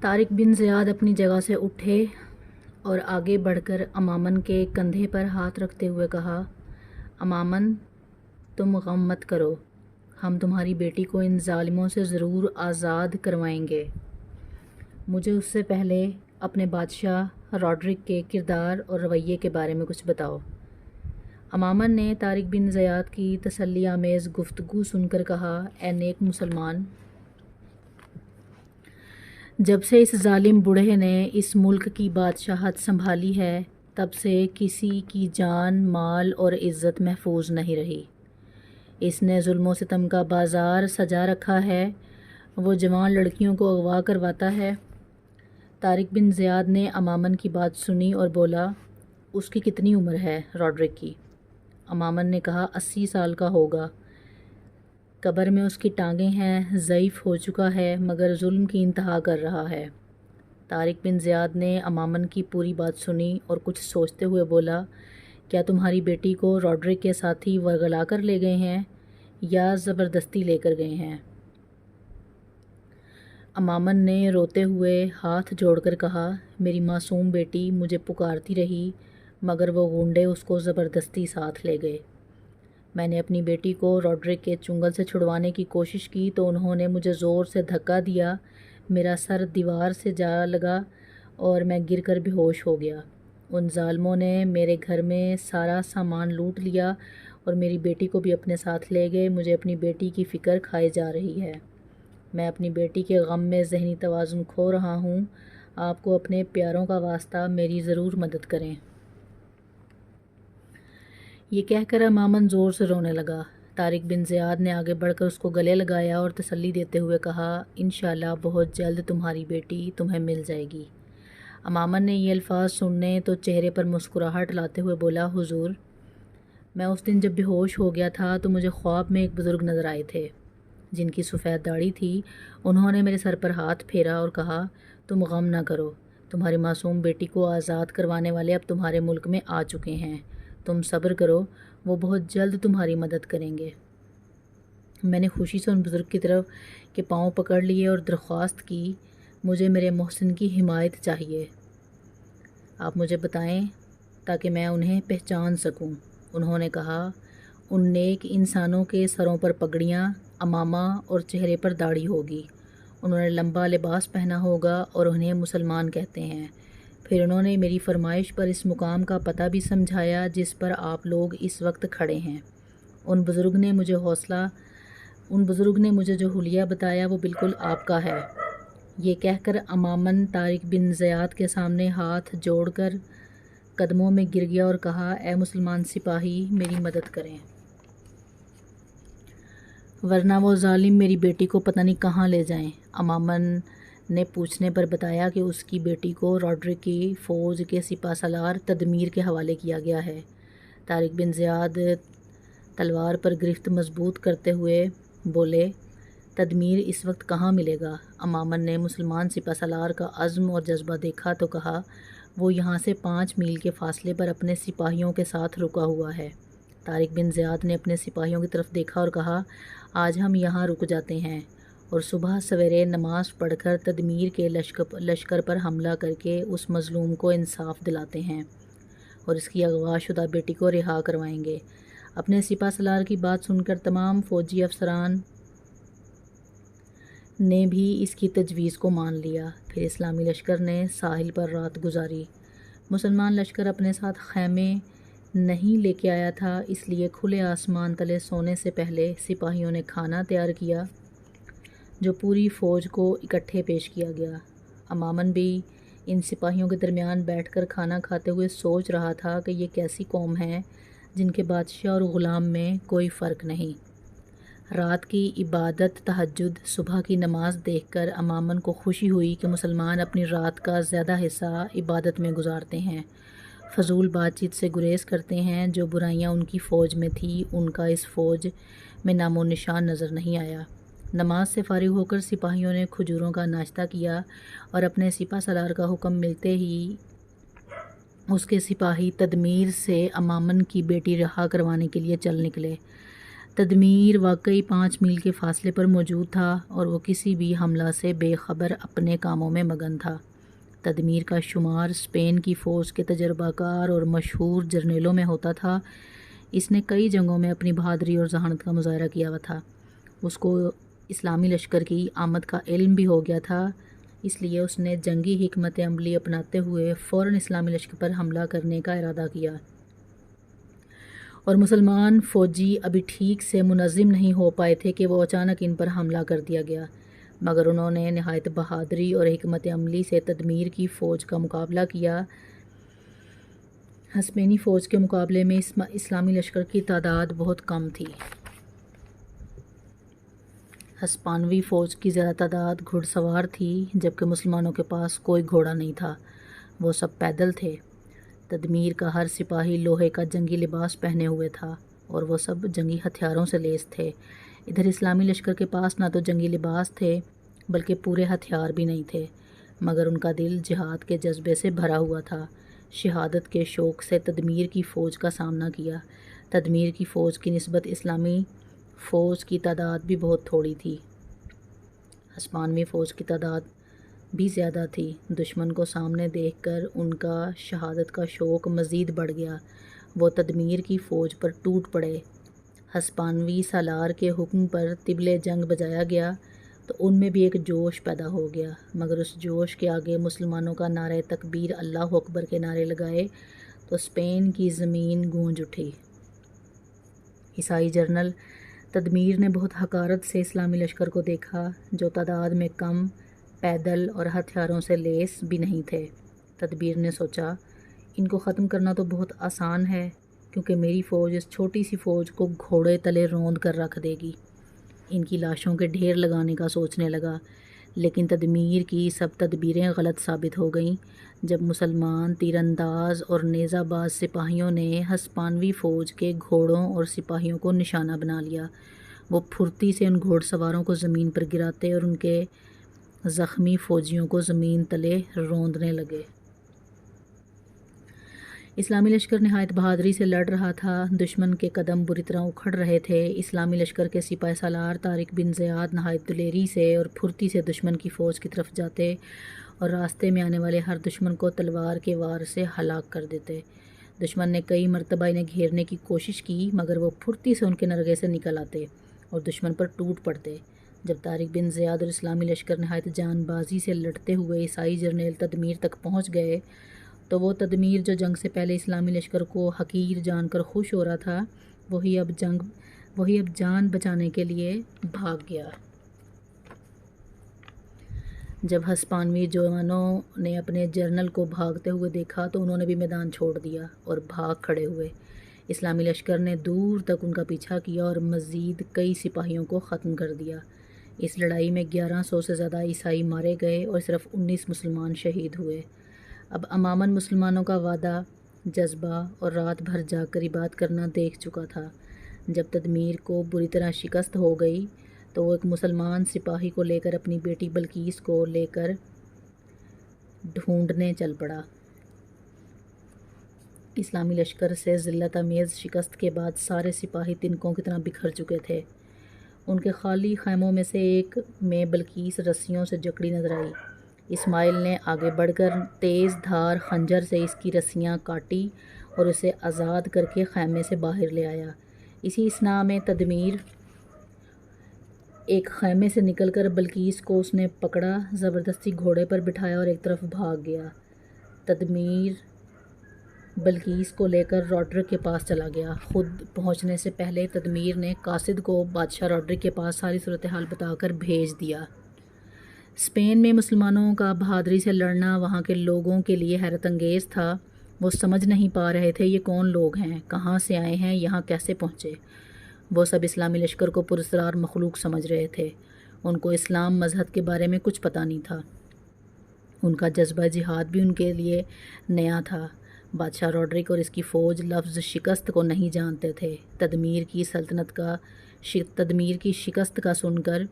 طارق بن زیاد اپنی جگہ سے اٹھے اور آگے بڑھ کر امامن کے کندھے پر ہاتھ رکھتے ہوئے کہا، امامن، تم غم مت کرو، ہم تمہاری بیٹی کو ان ظالموں سے ضرور آزاد کروائیں گے۔ مجھے اس سے پہلے اپنے بادشاہ راڈرک کے کردار اور رویے کے بارے میں کچھ بتاؤ۔ امامن نے طارق بن زیاد کی تسلی آمیز گفتگو سن کر کہا، اے نیک مسلمان، جب سے اس ظالم بوڑھے نے اس ملک کی بادشاہت سنبھالی ہے تب سے کسی کی جان، مال اور عزت محفوظ نہیں رہی۔ اس نے ظلم و ستم کا بازار سجا رکھا ہے، وہ جوان لڑکیوں کو اغوا کرواتا ہے۔ طارق بن زیاد نے امامن کی بات سنی اور بولا، اس کی کتنی عمر ہے راڈرک کی؟ امامن نے کہا، 80 سال کا ہوگا۔ قبر میں اس کی ٹانگیں ہیں، ضعیف ہو چکا ہے مگر ظلم کی انتہا کر رہا ہے۔ طارق بن زیاد نے امامن کی پوری بات سنی اور کچھ سوچتے ہوئے بولا، کیا تمہاری بیٹی کو راڈرک کے ساتھی ورگلا کر لے گئے ہیں یا زبردستی لے کر گئے ہیں؟ امامن نے روتے ہوئے ہاتھ جوڑ کر کہا، میری معصوم بیٹی مجھے پکارتی رہی مگر وہ غنڈے اس کو زبردستی ساتھ لے گئے۔ میں نے اپنی بیٹی کو راڈرک کے چنگل سے چھڑوانے کی کوشش کی تو انہوں نے مجھے زور سے دھکا دیا، میرا سر دیوار سے جا لگا اور میں گر کر بے ہوش ہو گیا۔ ان ظالموں نے میرے گھر میں سارا سامان لوٹ لیا اور میری بیٹی کو بھی اپنے ساتھ لے گئے۔ مجھے اپنی بیٹی کی فکر کھائی جا رہی ہے، میں اپنی بیٹی کے غم میں ذہنی توازن کھو رہا ہوں، آپ کو اپنے پیاروں کا واسطہ میری ضرور مدد کریں۔ یہ کہہ کر امامن زور سے رونے لگا۔ طارق بن زیاد نے آگے بڑھ کر اس کو گلے لگایا اور تسلی دیتے ہوئے کہا، انشاءاللہ بہت جلد تمہاری بیٹی تمہیں مل جائے گی۔ امامن نے یہ الفاظ سننے تو چہرے پر مسکراہٹ لاتے ہوئے بولا، حضور، میں اس دن جب بے ہوش ہو گیا تھا تو مجھے خواب میں ایک بزرگ نظر آئے تھے جن کی سفید داڑھی تھی۔ انہوں نے میرے سر پر ہاتھ پھیرا اور کہا، تم غم نہ کرو، تمہاری معصوم بیٹی کو آزاد کروانے والے اب تمہارے ملک میں آ چکے ہیں، تم صبر کرو، وہ بہت جلد تمہاری مدد کریں گے۔ میں نے خوشی سے ان بزرگ کی طرف کے پاؤں پکڑ لیے اور درخواست کی، مجھے میرے محسن کی حمایت چاہیے، آپ مجھے بتائیں تاکہ میں انہیں پہچان سکوں۔ انہوں نے کہا، ان نیک انسانوں کے سروں پر پگڑیاں، عمامہ اور چہرے پر داڑھی ہوگی، انہوں نے لمبا لباس پہنا ہوگا اور انہیں مسلمان کہتے ہیں۔ پھر انہوں نے میری فرمائش پر اس مقام کا پتہ بھی سمجھایا جس پر آپ لوگ اس وقت کھڑے ہیں۔ ان بزرگ نے مجھے جو حلیہ بتایا وہ بالکل آپ کا ہے۔ یہ کہہ کر امامن طارق بن زیاد کے سامنے ہاتھ جوڑ کر قدموں میں گر گیا اور کہا، اے مسلمان سپاہی، میری مدد کریں، ورنہ وہ ظالم میری بیٹی کو پتہ نہیں کہاں لے جائیں۔ امامن نے پوچھنے پر بتایا کہ اس کی بیٹی کو راڈرک کی فوج کے سپہ سالار تدمیر کے حوالے کیا گیا ہے۔ طارق بن زیاد تلوار پر گرفت مضبوط کرتے ہوئے بولے، تدمیر اس وقت کہاں ملے گا؟ امامن نے مسلمان سپہ سالار کا عزم اور جذبہ دیکھا تو کہا، وہ یہاں سے 5 میل کے فاصلے پر اپنے سپاہیوں کے ساتھ رکا ہوا ہے۔ طارق بن زیاد نے اپنے سپاہیوں کی طرف دیکھا اور کہا، آج ہم یہاں رک جاتے ہیں اور صبح سویرے نماز پڑھ کر تدمیر کے لشکر پر حملہ کر کے اس مظلوم کو انصاف دلاتے ہیں اور اس کی اغوا شدہ بیٹی کو رہا کروائیں گے۔ اپنے سپہ سالار کی بات سن کر تمام فوجی افسران نے بھی اس کی تجویز کو مان لیا۔ پھر اسلامی لشکر نے ساحل پر رات گزاری۔ مسلمان لشکر اپنے ساتھ خیمے نہیں لے کے آیا تھا، اس لیے کھلے آسمان تلے سونے سے پہلے سپاہیوں نے کھانا تیار کیا جو پوری فوج کو اکٹھے پیش کیا گیا۔ امامن بھی ان سپاہیوں کے درمیان بیٹھ کر کھانا کھاتے ہوئے سوچ رہا تھا کہ یہ کیسی قوم ہے جن کے بادشاہ اور غلام میں کوئی فرق نہیں۔ رات کی عبادت، تہجد، صبح کی نماز دیکھ کر امامن کو خوشی ہوئی کہ مسلمان اپنی رات کا زیادہ حصہ عبادت میں گزارتے ہیں، فضول بات چیت سے گریز کرتے ہیں۔ جو برائیاں ان کی فوج میں تھی ان کا اس فوج میں نام و نشان نظر نہیں آیا۔ نماز سے فارغ ہو کر سپاہیوں نے کھجوروں کا ناشتہ کیا اور اپنے سپہ سالار کا حکم ملتے ہی اس کے سپاہی تدمیر سے امامن کی بیٹی رہا کروانے کے لیے چل نکلے۔ تدمیر واقعی 5 میل کے فاصلے پر موجود تھا اور وہ کسی بھی حملہ سے بے خبر اپنے کاموں میں مگن تھا۔ تدمیر کا شمار اسپین کی فوج کے تجربہ کار اور مشہور جرنیلوں میں ہوتا تھا۔ اس نے کئی جنگوں میں اپنی بہادری اور ذہانت کا مظاہرہ کیا ہوا تھا۔ اس کو اسلامی لشکر کی آمد کا علم بھی ہو گیا تھا، اس لیے اس نے جنگی حکمت عملی اپناتے ہوئے فوراً اسلامی لشکر پر حملہ کرنے کا ارادہ کیا، اور مسلمان فوجی ابھی ٹھیک سے منظم نہیں ہو پائے تھے کہ وہ اچانک ان پر حملہ کر دیا گیا، مگر انہوں نے نہایت بہادری اور حکمت عملی سے تدمیر کی فوج کا مقابلہ کیا۔ ہسپینی فوج کے مقابلے میں اسلامی لشکر کی تعداد بہت کم تھی۔ ہسپانوی فوج کی زیادہ تعداد گھڑ سوار تھی، جبکہ مسلمانوں کے پاس کوئی گھوڑا نہیں تھا، وہ سب پیدل تھے۔ تدمیر کا ہر سپاہی لوہے کا جنگی لباس پہنے ہوئے تھا اور وہ سب جنگی ہتھیاروں سے لیس تھے۔ ادھر اسلامی لشکر کے پاس نہ تو جنگی لباس تھے بلکہ پورے ہتھیار بھی نہیں تھے، مگر ان کا دل جہاد کے جذبے سے بھرا ہوا تھا۔ شہادت کے شوق سے تدمیر کی فوج کا سامنا کیا۔ تدمیر کی فوج کی نسبت اسلامی فوج کی تعداد بھی بہت تھوڑی تھی۔ ہسپانوی فوج کی تعداد بھی زیادہ تھی۔ دشمن کو سامنے دیکھ کر ان کا شہادت کا شوق مزید بڑھ گیا۔ وہ تدمیر کی فوج پر ٹوٹ پڑے۔ ہسپانوی سالار کے حکم پر طبلِ جنگ بجایا گیا تو ان میں بھی ایک جوش پیدا ہو گیا، مگر اس جوش کے آگے مسلمانوں کا نعرہ تکبیر اللہ اکبر کے نعرے لگائے تو اسپین کی زمین گونج اٹھی۔ عیسائی جنرل تدمیر نے بہت حقارت سے اسلامی لشکر کو دیکھا، جو تعداد میں کم، پیدل اور ہتھیاروں سے لیس بھی نہیں تھے۔ تدبیر نے سوچا، ان کو ختم کرنا تو بہت آسان ہے، کیونکہ میری فوج اس چھوٹی سی فوج کو گھوڑے تلے روند کر رکھ دے گی۔ ان کی لاشوں کے ڈھیر لگانے کا سوچنے لگا، لیکن تدمیر کی سب تدبیریں غلط ثابت ہو گئیں۔ جب مسلمان تیر انداز اور نیزہ باز سپاہیوں نے ہسپانوی فوج کے گھوڑوں اور سپاہیوں کو نشانہ بنا لیا، وہ پھرتی سے ان گھوڑ سواروں کو زمین پر گراتے اور ان کے زخمی فوجیوں کو زمین تلے روندنے لگے۔ اسلامی لشکر نہایت بہادری سے لڑ رہا تھا۔ دشمن کے قدم بری طرح اکھڑ رہے تھے۔ اسلامی لشکر کے سپاہ سالار طارق بن زیاد نہایت دلیری سے اور پھرتی سے دشمن کی فوج کی طرف جاتے اور راستے میں آنے والے ہر دشمن کو تلوار کے وار سے ہلاک کر دیتے۔ دشمن نے کئی مرتبہ انہیں گھیرنے کی کوشش کی، مگر وہ پھرتی سے ان کے نرغے سے نکل آتے اور دشمن پر ٹوٹ پڑتے۔ جب طارق بن زیاد اور اسلامی لشکر نہایت جان بازی سے لڑتے ہوئے عیسائی جرنیل تدمیر تک پہنچ گئے تو وہ تدمیر جو جنگ سے پہلے اسلامی لشکر کو حقیر جان کر خوش ہو رہا تھا، وہی اب جان بچانے کے لیے بھاگ گیا۔ جب ہسپانوی جوانوں نے اپنے جنرل کو بھاگتے ہوئے دیکھا تو انہوں نے بھی میدان چھوڑ دیا اور بھاگ کھڑے ہوئے۔ اسلامی لشکر نے دور تک ان کا پیچھا کیا اور مزید کئی سپاہیوں کو ختم کر دیا۔ اس لڑائی میں 1100 سے زیادہ عیسائی مارے گئے اور صرف 19 مسلمان شہید ہوئے۔ اب عموماً مسلمانوں کا وعدہ، جذبہ اور رات بھر جاگ کر عبادت کرنا دیکھ چکا تھا۔ جب تدمیر کو بری طرح شکست ہو گئی تو وہ ایک مسلمان سپاہی کو لے کر اپنی بیٹی بلقیس کو لے کر ڈھونڈنے چل پڑا۔ اسلامی لشکر سے ذلت آمیز شکست کے بعد سارے سپاہی تنکوں کی طرح بکھر چکے تھے۔ ان کے خالی خیموں میں سے ایک میں بلقیس رسیوں سے جکڑی نظر آئی۔ اسماعیل نے آگے بڑھ کر تیز دھار خنجر سے اس کی رسیاں کاٹی اور اسے آزاد کر کے خیمے سے باہر لے آیا۔ اسی اثناء میں تدمیر ایک خیمے سے نکل کر بلقیس کو اس نے پکڑا، زبردستی گھوڑے پر بٹھایا اور ایک طرف بھاگ گیا۔ تدمیر بلقیس کو لے کر روڈرک کے پاس چلا گیا۔ خود پہنچنے سے پہلے تدمیر نے قاصد کو بادشاہ روڈرک کے پاس ساری صورتحال بتا کر بھیج دیا۔ اسپین میں مسلمانوں کا بہادری سے لڑنا وہاں کے لوگوں کے لیے حیرت انگیز تھا۔ وہ سمجھ نہیں پا رہے تھے یہ کون لوگ ہیں، کہاں سے آئے ہیں، یہاں کیسے پہنچے۔ وہ سب اسلامی لشکر کو پراسرار مخلوق سمجھ رہے تھے۔ ان کو اسلام مذہب کے بارے میں کچھ پتہ نہیں تھا۔ ان کا جذبہ جہاد بھی ان کے لیے نیا تھا۔ بادشاہ روڈرک اور اس کی فوج لفظ شکست کو نہیں جانتے تھے۔ تدمیر کی شکست کا سن کر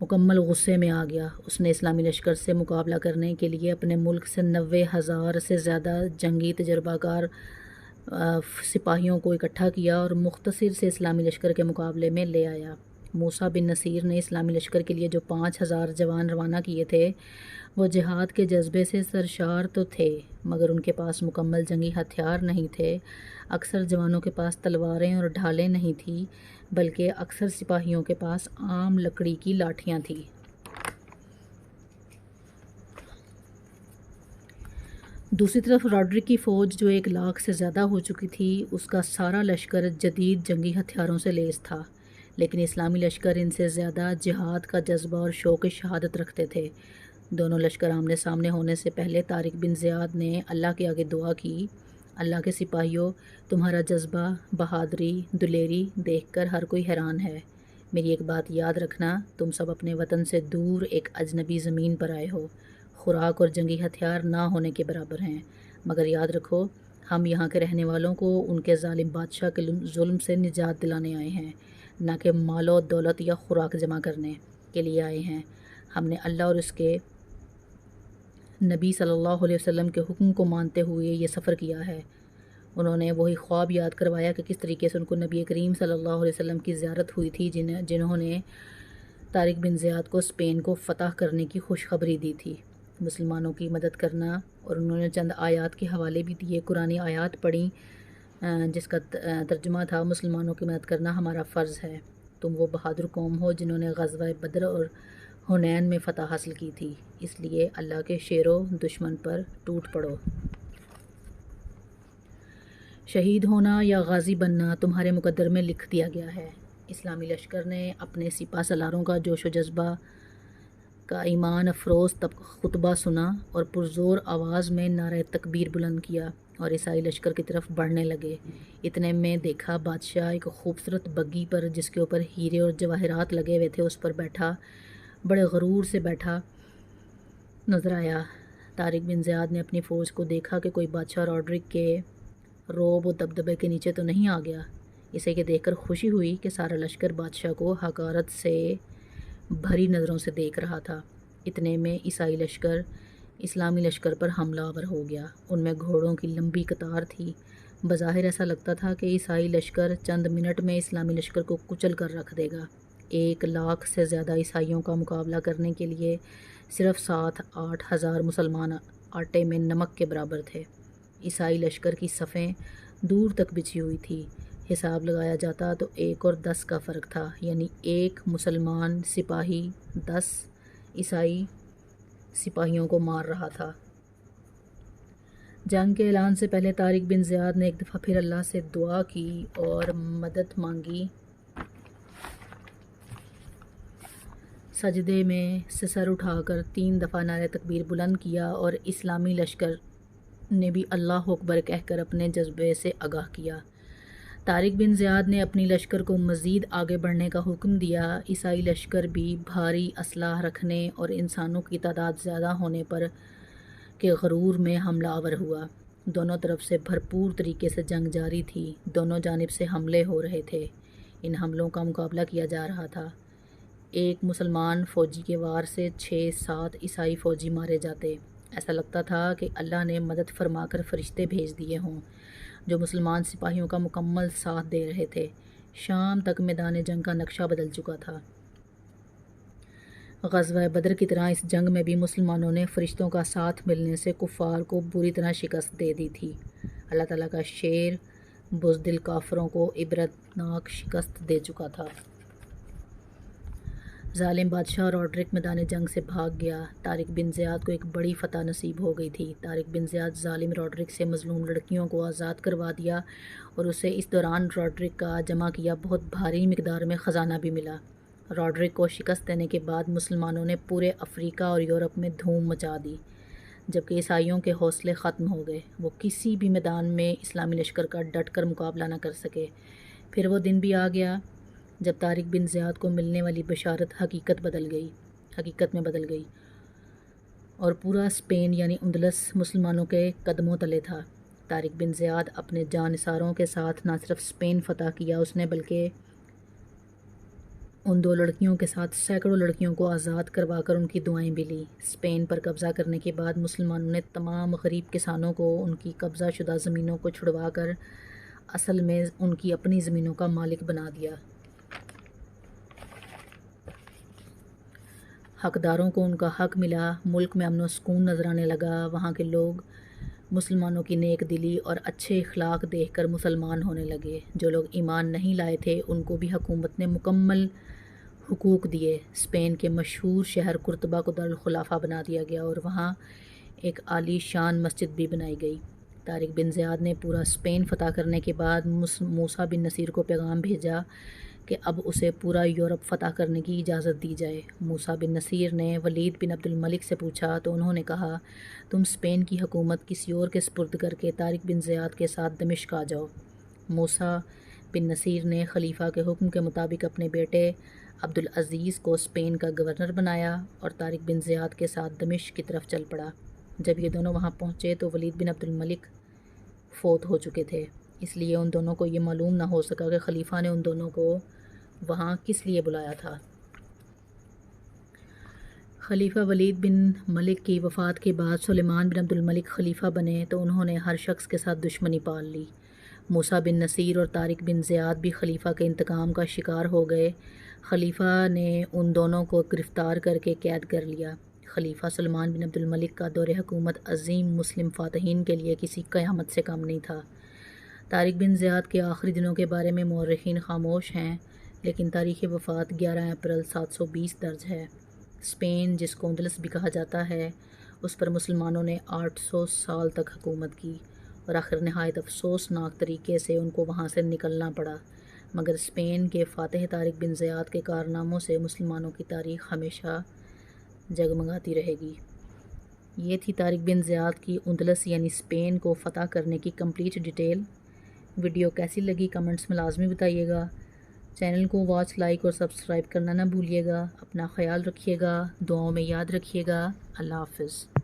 مکمل غصے میں آ گیا۔ اس نے اسلامی لشکر سے مقابلہ کرنے کے لیے اپنے ملک سے 90,000 سے زیادہ جنگی تجربہ کار سپاہیوں کو اکٹھا کیا اور مختصر سے اسلامی لشکر کے مقابلے میں لے آیا۔ موسیٰ بن نصیر نے اسلامی لشکر کے لیے جو 5,000 جوان روانہ کیے تھے وہ جہاد کے جذبے سے سرشار تو تھے، مگر ان کے پاس مکمل جنگی ہتھیار نہیں تھے۔ اکثر جوانوں کے پاس تلواریں اور ڈھالیں نہیں تھیں، بلکہ اکثر سپاہیوں کے پاس عام لکڑی کی لاٹھیاں تھیں۔ دوسری طرف راڈرک کی فوج جو 1,00,000 سے زیادہ ہو چکی تھی، اس کا سارا لشکر جدید جنگی ہتھیاروں سے لیس تھا، لیکن اسلامی لشکر ان سے زیادہ جہاد کا جذبہ اور شوق شہادت رکھتے تھے۔ دونوں لشکر آمنے سامنے ہونے سے پہلے طارق بن زیاد نے اللہ کے آگے دعا کی، اللہ کے سپاہیوں، تمہارا جذبہ، بہادری، دلیری دیکھ کر ہر کوئی حیران ہے۔ میری ایک بات یاد رکھنا، تم سب اپنے وطن سے دور ایک اجنبی زمین پر آئے ہو، خوراک اور جنگی ہتھیار نہ ہونے کے برابر ہیں، مگر یاد رکھو ہم یہاں کے رہنے والوں کو ان کے ظالم بادشاہ کے ظلم سے نجات دلانے آئے ہیں، نہ کہ مال و دولت یا خوراک جمع کرنے کے لیے آئے ہیں۔ ہم نے اللہ اور اس کے نبی صلی اللہ علیہ وسلم کے حکم کو مانتے ہوئے یہ سفر کیا ہے۔ انہوں نے وہی خواب یاد کروایا کہ کس طریقے سے ان کو نبی کریم صلی اللہ علیہ وسلم کی زیارت ہوئی تھی، جنہوں نے طارق بن زیاد کو اسپین کو فتح کرنے کی خوشخبری دی تھی، مسلمانوں کی مدد کرنا، اور انہوں نے چند آیات کے حوالے بھی دیے، قرآنی آیات پڑھیں جس کا ترجمہ تھا مسلمانوں کی مدد کرنا ہمارا فرض ہے۔ تم وہ بہادر قوم ہو جنہوں نے غزوہ بدر اور حنین میں فتح حاصل کی تھی، اس لیے اللہ کے شیرو دشمن پر ٹوٹ پڑو۔ شہید ہونا یا غازی بننا تمہارے مقدر میں لکھ دیا گیا ہے۔ اسلامی لشکر نے اپنے سپہ سالاروں کا جوش و جذبہ کا ایمان افروز خطبہ سنا اور پرزور آواز میں نعرہ تکبیر بلند کیا اور عیسائی لشکر کی طرف بڑھنے لگے۔ اتنے میں دیکھا بادشاہ ایک خوبصورت بگھی پر جس کے اوپر ہیرے اور جواہرات لگے ہوئے تھے اس پر بیٹھا، بڑے غرور سے بیٹھا نظر آیا۔ طارق بن زیاد نے اپنی فوج کو دیکھا کہ کوئی بادشاہ راڈرک کے روب و دبدبے کے نیچے تو نہیں آ گیا۔ اسے یہ دیکھ کر خوشی ہوئی کہ سارا لشکر بادشاہ کو حقارت سے بھری نظروں سے دیکھ رہا تھا۔ اتنے میں عیسائی لشکر اسلامی لشکر پر حملہ آور ہو گیا۔ ان میں گھوڑوں کی لمبی قطار تھی۔ بظاہر ایسا لگتا تھا کہ عیسائی لشکر چند منٹ میں اسلامی لشکر کو کچل کر رکھ دے گا۔ 1,00,000 سے زیادہ عیسائیوں کا مقابلہ کرنے کے لیے صرف 7-8 ہزار مسلمان آٹے میں نمک کے برابر تھے۔ عیسائی لشکر کی صفیں دور تک بچھی ہوئی تھی۔ حساب لگایا جاتا تو 1 اور 10 کا فرق تھا، یعنی 1 مسلمان سپاہی 10 عیسائی سپاہیوں کو مار رہا تھا۔ جنگ کے اعلان سے پہلے طارق بن زیاد نے ایک دفعہ پھر اللہ سے دعا کی اور مدد مانگی۔ سجدے میں سے سر اٹھا کر 3 دفعہ نعرہ تکبیر بلند کیا اور اسلامی لشکر نے بھی اللہ اکبر کہہ کر اپنے جذبے سے آگاہ کیا۔ طارق بن زیاد نے اپنی لشکر کو مزید آگے بڑھنے کا حکم دیا۔ عیسائی لشکر بھی بھاری اسلحہ رکھنے اور انسانوں کی تعداد زیادہ ہونے پر کے غرور میں حملہ آور ہوا۔ دونوں طرف سے بھرپور طریقے سے جنگ جاری تھی، دونوں جانب سے حملے ہو رہے تھے۔ ان حملوں کا مقابلہ کیا جا رہا تھا۔ ایک مسلمان فوجی کے وار سے 6-7 عیسائی فوجی مارے جاتے۔ ایسا لگتا تھا کہ اللہ نے مدد فرما کر فرشتے بھیج دیے ہوں جو مسلمان سپاہیوں کا مکمل ساتھ دے رہے تھے۔ شام تک میدان جنگ کا نقشہ بدل چکا تھا۔ غزوہ بدر کی طرح اس جنگ میں بھی مسلمانوں نے فرشتوں کا ساتھ ملنے سے کفار کو بری طرح شکست دے دی تھی۔ اللہ تعالیٰ کا شیر بزدل کافروں کو عبرتناک شکست دے چکا تھا۔ ظالم بادشاہ راڈرک میدان جنگ سے بھاگ گیا۔ طارق بن زیاد کو ایک بڑی فتح نصیب ہو گئی تھی۔ طارق بن زیاد ظالم راڈرک سے مظلوم لڑکیوں کو آزاد کروا دیا اور اسے اس دوران راڈرک کا جمع کیا بہت بھاری مقدار میں خزانہ بھی ملا۔ راڈرک کو شکست دینے کے بعد مسلمانوں نے پورے افریقہ اور یورپ میں دھوم مچا دی، جبکہ عیسائیوں کے حوصلے ختم ہو گئے۔ وہ کسی بھی میدان میں اسلامی لشکر کا ڈٹ کر مقابلہ نہ کر سکے۔ پھر وہ دن بھی آ گیا جب طارق بن زیاد کو ملنے والی بشارت حقیقت میں بدل گئی اور پورا اسپین یعنی اندلس مسلمانوں کے قدموں تلے تھا۔ طارق بن زیاد اپنے جانثاروں کے ساتھ نہ صرف اسپین فتح کیا اس نے بلکہ ان دو لڑکیوں کے ساتھ سینکڑوں لڑکیوں کو آزاد کروا کر ان کی دعائیں بھی لیں۔ اسپین پر قبضہ کرنے کے بعد مسلمانوں نے تمام غریب کسانوں کو ان کی قبضہ شدہ زمینوں کو چھڑوا کر اصل میں ان کی اپنی زمینوں کا مالک بنا دیا۔ حقداروں کو ان کا حق ملا، ملک میں امن و سکون نظر آنے لگا، وہاں کے لوگ مسلمانوں کی نیک دلی اور اچھے اخلاق دیکھ کر مسلمان ہونے لگے۔ جو لوگ ایمان نہیں لائے تھے ان کو بھی حکومت نے مکمل حقوق دیے۔ اسپین کے مشہور شہر قرطبہ کو دارالخلافہ بنا دیا گیا اور وہاں ایک عالی شان مسجد بھی بنائی گئی۔ طارق بن زیاد نے پورا اسپین فتح کرنے کے بعد موسیٰ بن نصیر کو پیغام بھیجا کہ اب اسے پورا یورپ فتح کرنے کی اجازت دی جائے۔ موسیٰ بن نصیر نے ولید بن عبد الملک سے پوچھا تو انہوں نے کہا، تم اسپین کی حکومت کسی اور کے سپرد کر کے طارق بن زیاد کے ساتھ دمشق آ جاؤ۔ موسیٰ بن نصیر نے خلیفہ کے حکم کے مطابق اپنے بیٹے عبدالعزیز کو اسپین کا گورنر بنایا اور طارق بن زیاد کے ساتھ دمشق کی طرف چل پڑا۔ جب یہ دونوں وہاں پہنچے تو ولید بن عبد الملک فوت ہو چکے تھے، اس لیے ان دونوں کو یہ معلوم نہ ہو سکا کہ خلیفہ نے ان دونوں کو وہاں کس لیے بلایا تھا۔ خلیفہ ولید بن ملک کی وفات کے بعد سلیمان بن عبد الملک خلیفہ بنے تو انہوں نے ہر شخص کے ساتھ دشمنی پال لی۔ موسیٰ بن نصیر اور طارق بن زیاد بھی خلیفہ کے انتقام کا شکار ہو گئے۔ خلیفہ نے ان دونوں کو گرفتار کر کے قید کر لیا۔ خلیفہ سلیمان بن عبد الملک کا دور حکومت عظیم مسلم فاتحین کے لیے کسی قیامت سے کم نہیں تھا۔ طارق بن زیاد کے آخری دنوں کے بارے میں مورخین خاموش ہیں، لیکن تاریخ وفات 11 اپریل 720 درج ہے۔ اسپین، جس کو اندلس بھی کہا جاتا ہے، اس پر مسلمانوں نے 800 سال تک حکومت کی اور آخر نہایت افسوسناک طریقے سے ان کو وہاں سے نکلنا پڑا، مگر اسپین کے فاتح طارق بن زیاد کے کارناموں سے مسلمانوں کی تاریخ ہمیشہ جگمگاتی رہے گی۔ یہ تھی طارق بن زیاد کی اندلس یعنی اسپین کو فتح کرنے کی کمپلیٹ ڈیٹیل۔ ویڈیو کیسی لگی کمنٹس میں لازمی بتائیے گا۔ چینل کو واچ، لائک اور سبسکرائب کرنا نہ بھولیے گا۔ اپنا خیال رکھیے گا، دعاؤں میں یاد رکھیے گا۔ اللہ حافظ۔